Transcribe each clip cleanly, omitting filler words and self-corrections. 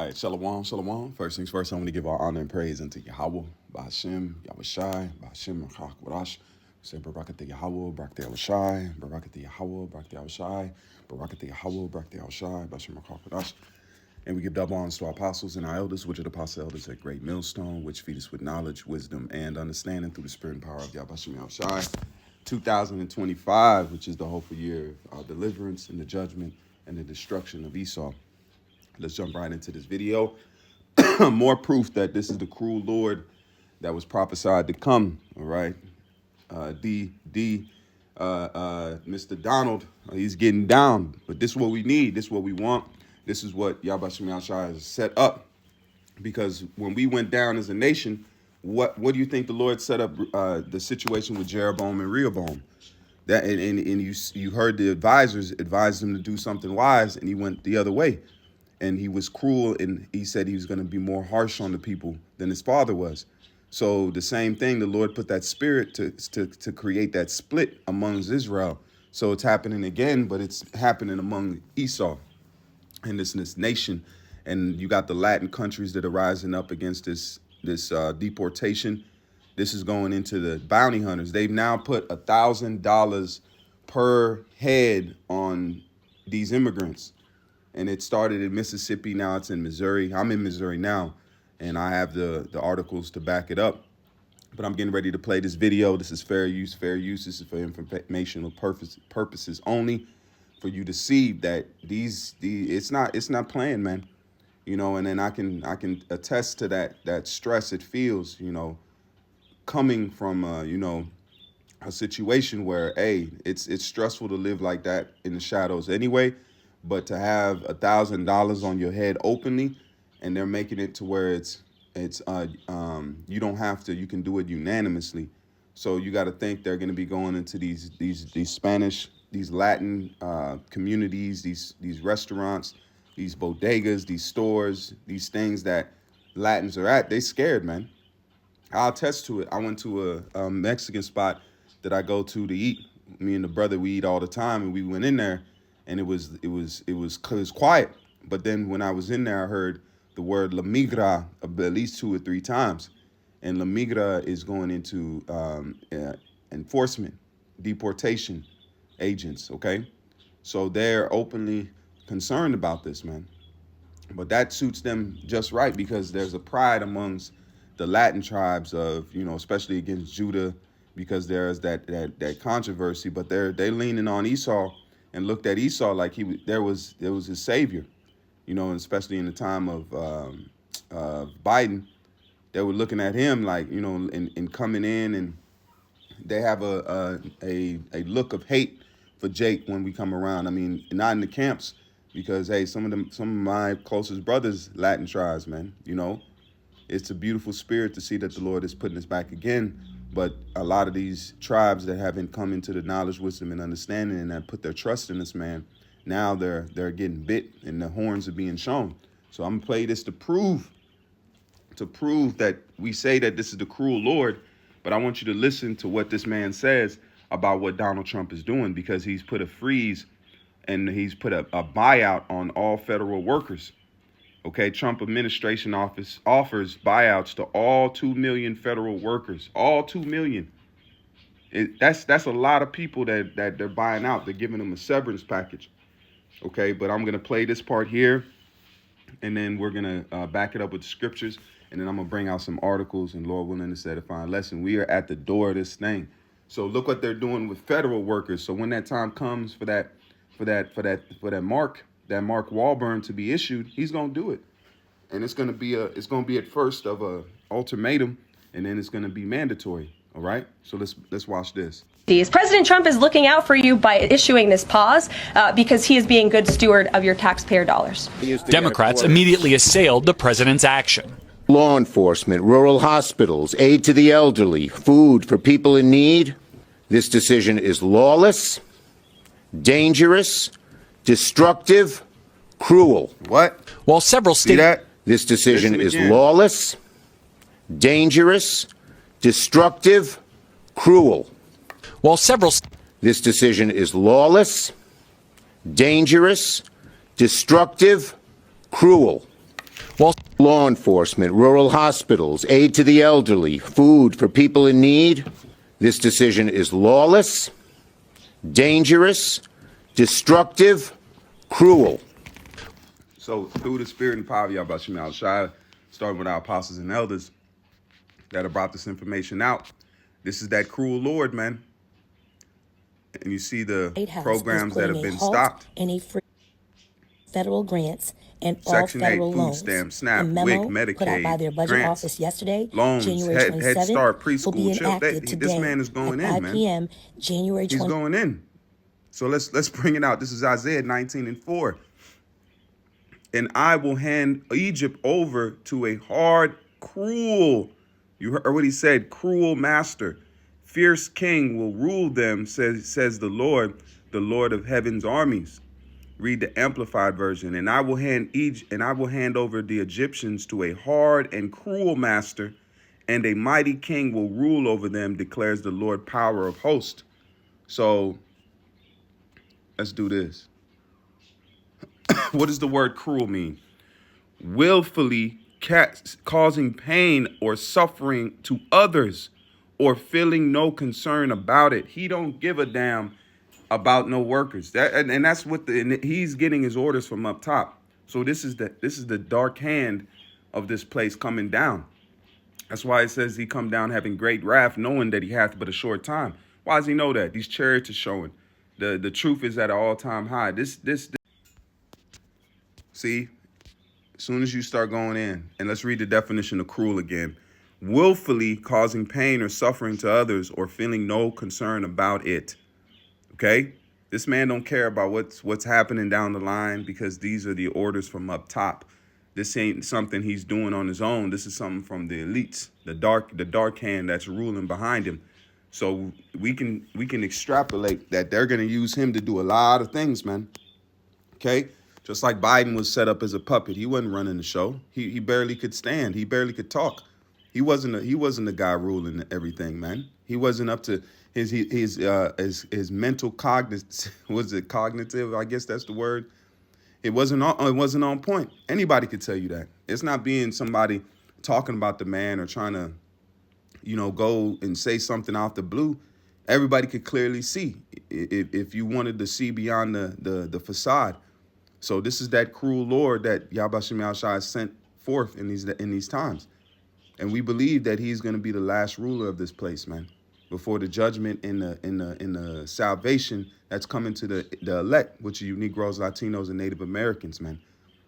All right, shalom, shalom. First things first, I want to give all honor and praise unto Yahweh, Ba'ashem, Yahushai, Ba'ashem, Machak, Barash. Say Barakateh Yahweh, Barakateh Yahushai, Barakateh Yahweh, Barakateh Yahushai, Barakateh Yahweh, Barakateh Yahushai, Ba'ashem, Machak, Barash. And we give double honors to our apostles and our elders, which are the apostle elders at Great Millstone, which feed us with knowledge, wisdom, and understanding through the spirit and power of Yahushua Yahushai. 2025, which is the hopeful year of our deliverance and the judgment and the destruction of Esau. Let's jump right into this video. More proof that this is the cruel Lord that was prophesied to come. All right, Mr. Donald, he's getting down, but this is what we need. This is what we want. This is what Yahushua has set up. Because when we went down as a nation, what do you think the Lord set up the situation with Jeroboam and Rehoboam? That and you heard the advisors advised him to do something wise, and he went the other way. And he was cruel, and he said he was going to be more harsh on the people than his father was. So the same thing, the Lord put that spirit to create that split amongst Israel. So it's happening again, but it's happening among Esau and this nation. And you got the Latin countries that are rising up against this deportation. This is going into the bounty hunters. They've now put $1,000 per head on these immigrants. And it started in Mississippi. Now it's in Missouri. I'm in Missouri now, and I have the articles to back it up. But I'm getting ready to play this video. This is fair use. Fair use. This is for informational purposes only, for you to see that it's not playing, man. You know, and then I can attest to that stress it feels, you know, coming from a situation where, hey, it's stressful to live like that in the shadows anyway. But to have $1,000 on your head openly, and they're making it to where it's you don't have to, you can do it unanimously. So you got to think they're going to be going into these Spanish, these Latin communities, these restaurants, these bodegas, these stores, these things that Latins are at. They scared, man. I'll attest to it. I went to a Mexican spot that I go to eat. Me and the brother, we eat all the time, and we went in there. And it was quiet. But then when I was in there, I heard the word La Migra at least 2 or 3 times. And La Migra is going into enforcement, deportation agents, okay? So they're openly concerned about this, man. But that suits them just right, because there's a pride amongst the Latin tribes of, you know, especially against Judah, because there's that controversy. But they're leaning on Esau, and looked at Esau like there was his savior, you know, and especially in the time of Biden, they were looking at him like, you know, and coming in, and they have a look of hate for Jake when we come around. I mean, not in the camps, because hey, some of my closest brothers, Latin tribes, man, you know, it's a beautiful spirit to see that the Lord is putting us back again. But a lot of these tribes that haven't come into the knowledge, wisdom, and understanding, and that put their trust in this man, now they're getting bit, and the horns are being shown. So I'm gonna play this to prove that we say that this is the cruel Lord. But I want you to listen to what this man says about what Donald Trump is doing, because he's put a freeze and he's put a buyout on all federal workers. Okay, Trump administration office offers buyouts to all 2 million federal workers, all 2 million. That's a lot of people that they're buying out. They're giving them a severance package. Okay, but I'm going to play this part here, and then we're going to back it up with the scriptures, and then I'm going to bring out some articles, and Lord willing, it's edifying lesson. We are at the door of this thing. So look what they're doing with federal workers. So when that time comes for that Mark Wahlberg to be issued, he's going to do it. And it's going to be at first of a ultimatum, and then it's going to be mandatory. All right. So let's watch this. President Trump is looking out for you by issuing this pause because he is being good steward of your taxpayer dollars. Democrats immediately assailed the president's action. Law enforcement, rural hospitals, aid to the elderly, food for people in need. This decision is lawless, dangerous, destructive, cruel. What? While several states. This decision is lawless, dangerous, destructive, cruel. While several. This decision is lawless, dangerous, destructive, cruel. While Law enforcement, rural hospitals, aid to the elderly, food for people in need. This decision is lawless, dangerous, destructive, cruel. So through the spirit and power of Yahweh Shem Shai, starting with our apostles and elders that have brought this information out, this is that cruel Lord, man. And you see the White House programs is that putting have a been halt stopped. any free federal grants and all Section 8, federal food loans. stamp, A SNAP, WIC, memo put out by Medicaid, their budget grants, office yesterday, loans, January Head 27th, Start, will be preschool, chill. enacted This today man is at going in, 5 man. p.m. January He's 20th. going in. So let's bring it out. This is Isaiah 19:4. And I will hand Egypt over to a hard, cruel, you heard what he said, cruel master. Fierce king will rule them, says the Lord of heaven's armies. Read the amplified version. And I will hand over the Egyptians to a hard and cruel master, and a mighty king will rule over them, declares the Lord power of hosts. So let's do this. What does the word cruel mean? Willfully causing pain or suffering to others, or feeling no concern about it. He don't give a damn about no workers. And that's what he's getting his orders from up top. So this is the dark hand of this place coming down. That's why it says he come down having great wrath, knowing that he hath but a short time. Why does he know that? These chariots are showing. The truth is at an all-time high. This. See, as soon as you start going in, and let's read the definition of cruel again. Willfully causing pain or suffering to others, or feeling no concern about it. Okay? This man don't care about what's happening down the line, because these are the orders from up top. This ain't something he's doing on his own. This is something from the elites, the dark hand that's ruling behind him. So we can extrapolate that they're going to use him to do a lot of things, man. Okay? Just like Biden was set up as a puppet. He wasn't running the show. He barely could stand. He barely could talk. He wasn't the guy ruling everything, man. He wasn't up to his mental cognitive. Was it cognitive? I guess that's the word. It wasn't on point. Anybody could tell you that. It's not being somebody talking about the man or trying to, go and say something out the blue. Everybody could clearly see if you wanted to see beyond the facade. So this is that cruel Lord that Yahweh Shem Shai sent forth in these times. And we believe that he's going to be the last ruler of this place, man, before the judgment in the salvation that's coming to the elect, which are you Negroes, Latinos, and Native Americans, man.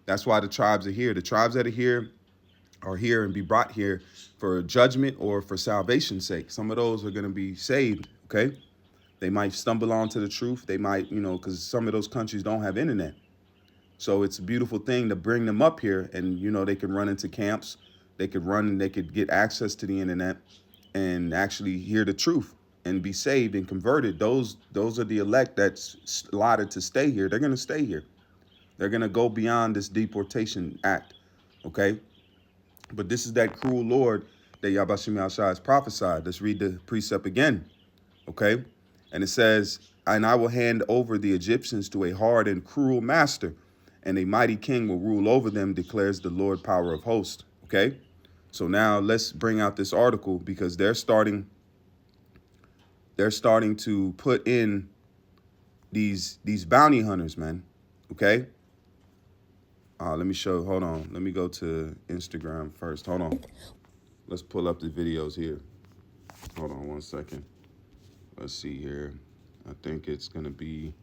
That's why the tribes are here. The tribes that are here and be brought here for judgment or for salvation's sake. Some of those are going to be saved, okay? They might stumble onto the truth. They might, because some of those countries don't have internet. So it's a beautiful thing to bring them up here, and they can run into camps, they could get access to the internet and actually hear the truth and be saved and converted. Those are the elect that's allotted to stay here. They're going to stay here. They're going to go beyond this deportation act, okay? But this is that cruel Lord that Yahweh Shem Shai has prophesied. Let's read the precept again, okay? And it says, and I will hand over the Egyptians to a hard and cruel master, and a mighty king will rule over them, declares the Lord power of hosts. Okay? So now let's bring out this article, because they're starting to put in these bounty hunters, man. Okay? Let me show, hold on. Let me go to Instagram first. Hold on. Let's pull up the videos here. Hold on one second. Let's see here. I think it's going to be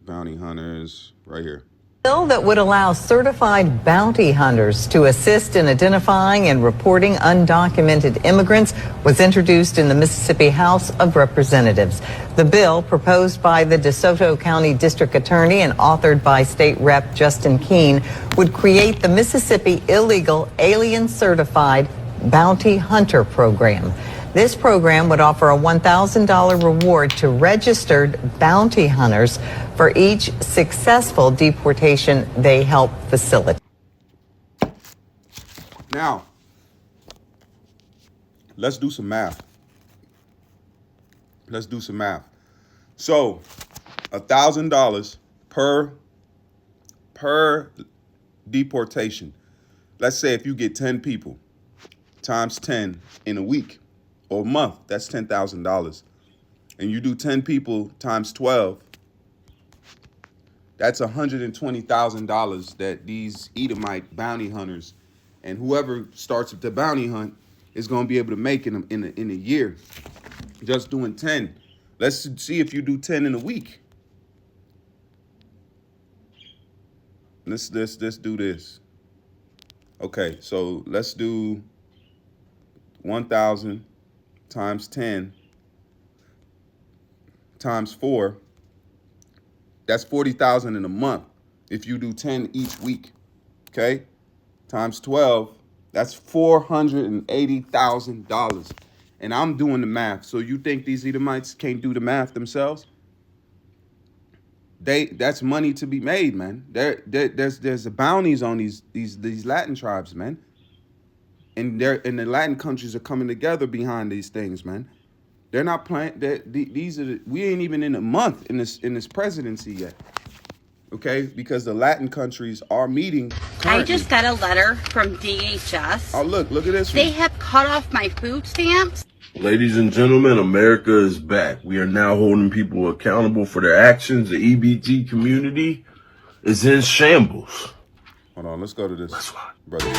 bounty hunters right here. Bill that would allow certified bounty hunters to assist in identifying and reporting undocumented immigrants was introduced in the Mississippi House of Representatives. The bill, proposed by the DeSoto County District Attorney and authored by State Rep Justin Keene, would create the Mississippi Illegal Alien Certified Bounty Hunter Program. This program would offer a $1,000 reward to registered bounty hunters for each successful deportation they help facilitate. Now, let's do some math. So, $1,000 per deportation. Let's say if you get 10 people times 10 in a week or a month, that's $10,000. And you do 10 people times 12, that's $120,000 that these Edomite bounty hunters and whoever starts with the bounty hunt is going to be able to make in a year, just doing 10. Let's see if you do 10 in a week. Let's do this. Okay, so let's do 1,000 times 10 times 4. That's 40,000 in a month if you do 10 each week. Okay? Times 12, that's $480,000. And I'm doing the math. So you think these Edomites can't do the math themselves? That's money to be made, man. There's bounties on these Latin tribes, man. And the Latin countries are coming together behind these things, man. They're not playing. We ain't even in a month in this presidency yet. Okay, because the Latin countries are meeting currently. I just got a letter from DHS. Oh, look at this one. They have cut off my food stamps. Ladies and gentlemen, America is back. We are now holding people accountable for their actions. The EBT community is in shambles. Hold on, let's go to this. That's why. Brother,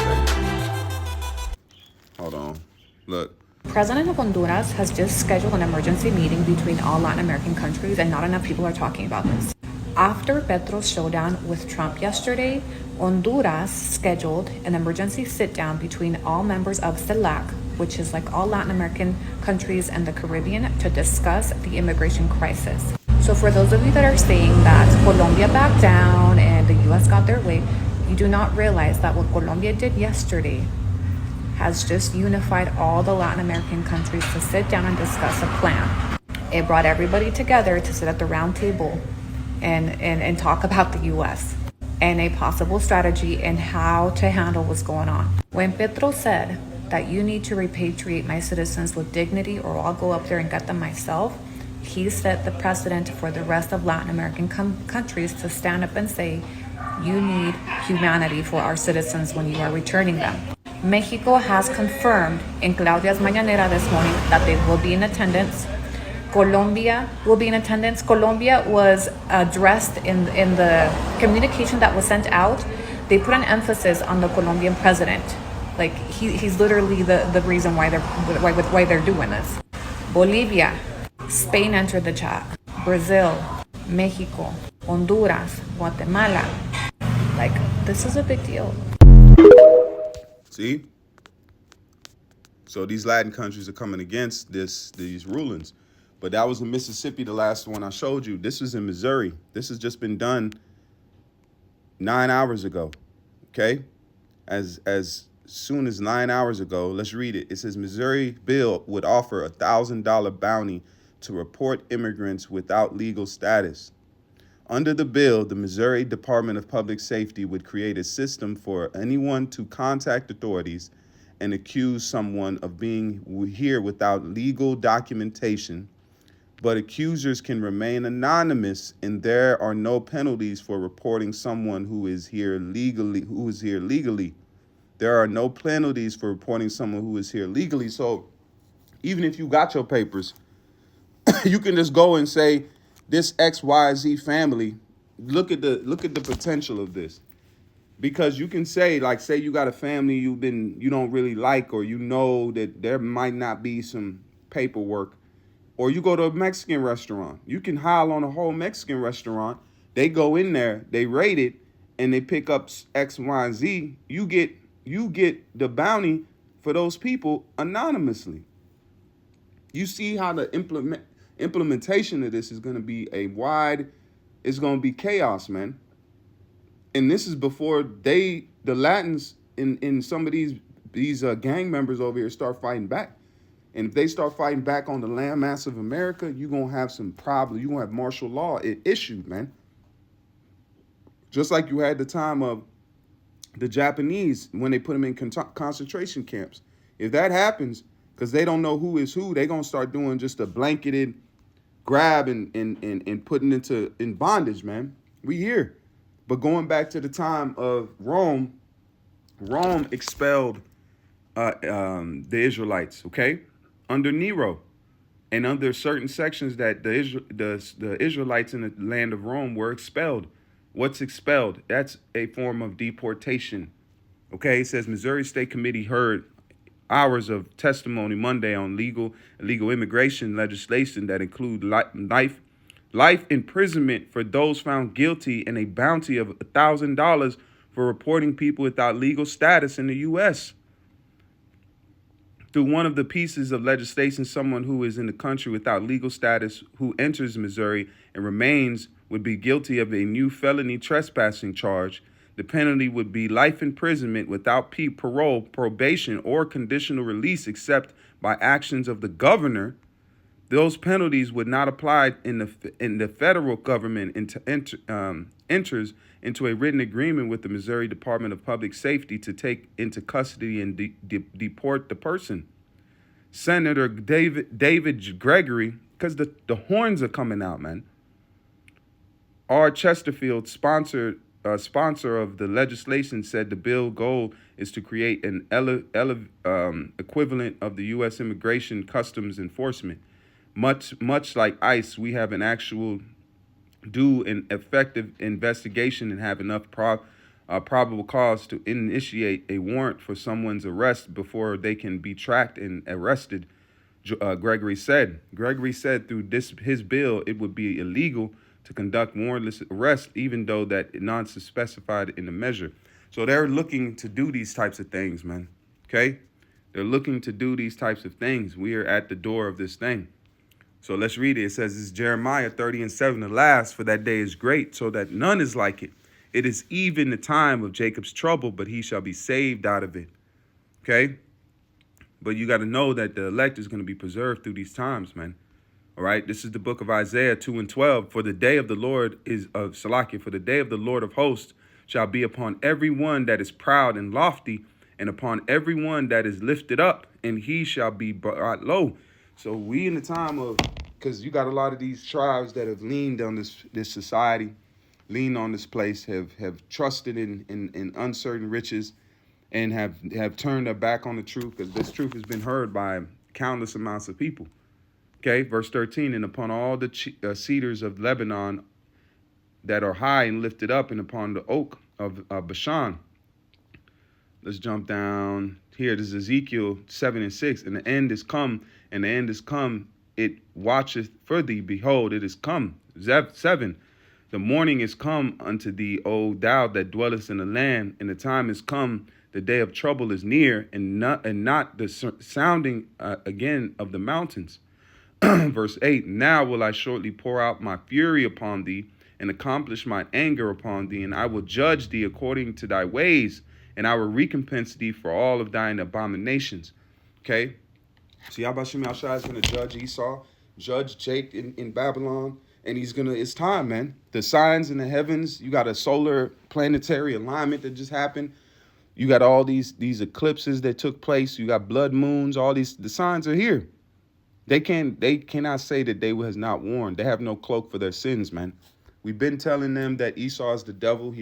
hold on. Look. President of Honduras has just scheduled an emergency meeting between all Latin American countries, and not enough people are talking about this. After Petro's showdown with Trump yesterday, Honduras scheduled an emergency sit-down between all members of CELAC, which is like all Latin American countries and the Caribbean, to discuss the immigration crisis. So for those of you that are saying that Colombia backed down and the U.S. got their way, you do not realize that what Colombia did yesterday has just unified all the Latin American countries to sit down and discuss a plan. It brought everybody together to sit at the round table and talk about the U.S. and a possible strategy and how to handle what's going on. When Petro said that you need to repatriate my citizens with dignity or I'll go up there and get them myself, he set the precedent for the rest of Latin American countries to stand up and say, you need humanity for our citizens when you are returning them. Mexico has confirmed in Claudia's Mañanera this morning that they will be in attendance. Colombia will be in attendance. Colombia was addressed in the communication that was sent out. They put an emphasis on the Colombian president. Like he's literally the reason why they're doing this. Bolivia, Spain entered the chat. Brazil, Mexico, Honduras, Guatemala. Like, this is a big deal. See? So these Latin countries are coming against these rulings. But that was in Mississippi, the last one I showed you. This was in Missouri. This has just been done 9 hours ago. Okay? As soon as 9 hours ago, let's read it. It says Missouri bill would offer a $1,000 bounty to report immigrants without legal status. Under the bill, the Missouri Department of Public Safety would create a system for anyone to contact authorities and accuse someone of being here without legal documentation, but accusers can remain anonymous and there are no penalties for reporting someone who is here legally. There are no penalties for reporting someone who is here legally. So even if you got your papers, you can just go and say, this XYZ family, look at the potential of this. Because you can say, like, say you got a family you don't really like, or you know that there might not be some paperwork, or you go to a Mexican restaurant. You can howl on a whole Mexican restaurant. They go in there, they rate it, and they pick up X, Y, and Z. You get the bounty for those people anonymously. You see how the implementation of this is going to be it's going to be chaos, man. And this is before the Latins in some of these gang members over here start fighting back. And if they start fighting back on the landmass of America, you're going to have some problems. You're going to have martial law issued, man. Just like you had the time of the Japanese when they put them in concentration camps. If that happens, because they don't know who is who, they're going to start doing just a blanketed grab and putting in bondage, man. We here. But going back to the time of Rome, Rome expelled the Israelites, okay, under Nero, and under certain sections that the Israelites in the land of Rome were expelled. What's expelled? That's a form of deportation. Okay, it says Missouri State Committee heard hours of testimony Monday on illegal immigration legislation that include life imprisonment for those found guilty and a bounty of $1,000 for reporting people without legal status in the U.S. Through one of the pieces of legislation, someone who is in the country without legal status who enters Missouri and remains would be guilty of a new felony trespassing charge. The penalty would be life imprisonment without parole, probation, or conditional release except by actions of the governor. Those penalties would not apply in the federal government enters into a written agreement with the Missouri Department of Public Safety to take into custody and deport the person. Senator David Gregory, because the horns are coming out, man. R. Chesterfield, sponsor of the legislation, said the bill goal is to create an equivalent of the U.S. Immigration Customs Enforcement. Much like ICE, we have an actual do an effective investigation and have enough probable cause to initiate a warrant for someone's arrest before they can be tracked and arrested, Gregory said. Gregory said through his bill, it would be illegal to conduct warrantless arrest, even though that not specified in the measure. So they're looking to do these types of things, man. Okay? They're looking to do these types of things. We are at the door of this thing. So let's read it. It says, it's Jeremiah 30:7. Alas, for that day is great, so that none is like it. It is even the time of Jacob's trouble, but he shall be saved out of it. Okay? But you got to know that the elect is going to be preserved through these times, man. All right? This is the book of Isaiah 2:12. For the day of the Lord is of Salakia, for the day of the Lord of hosts shall be upon every one that is proud and lofty, and upon every one that is lifted up, and he shall be brought low. So we in the time of, because you got a lot of these tribes that have leaned on this society, leaned on this place, have trusted in uncertain riches, and have turned their back on the truth, because this truth has been heard by countless amounts of people. Okay, verse 13, and upon all the cedars of Lebanon that are high and lifted up, and upon the oak of Bashan. Let's jump down here. This is Ezekiel 7:6. And the end is come, and the end is come. It watcheth for thee. Behold, it is come. 7. The morning is come unto thee, O thou that dwellest in the land, and the time is come. The day of trouble is near, and not the sounding again of the mountains. Verse 8. Now will I shortly pour out my fury upon thee, and accomplish my anger upon thee, and I will judge thee according to thy ways, and I will recompense thee for all of thine abominations. Okay? So Yahweh Shem Yahshua is going to judge Esau, judge Jake in Babylon, and it's time, man. The signs in the heavens, you got a solar planetary alignment that just happened. You got all these eclipses that took place. You got blood moons, the signs are here. They cannot say that they was not warned. They have no cloak for their sins, man. We've been telling them that Esau is the devil.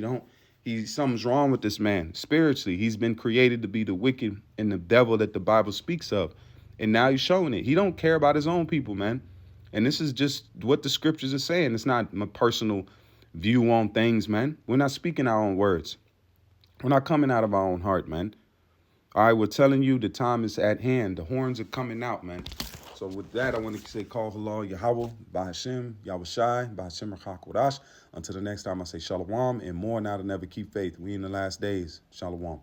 Something's wrong with this man. Spiritually, he's been created to be the wicked and the devil that the Bible speaks of. And now he's showing it. He don't care about his own people, man. And this is just what the scriptures are saying. It's not my personal view on things, man. We're not speaking our own words. We're not coming out of our own heart, man. All right, we're telling you the time is at hand. The horns are coming out, man. So with that, I want to say, call halal Yahweh, Bahashem, Yahweh Shai, Bahashem Rachak. Until the next time, I say shalom, and more now than ever keep faith. We in the last days. Shalom.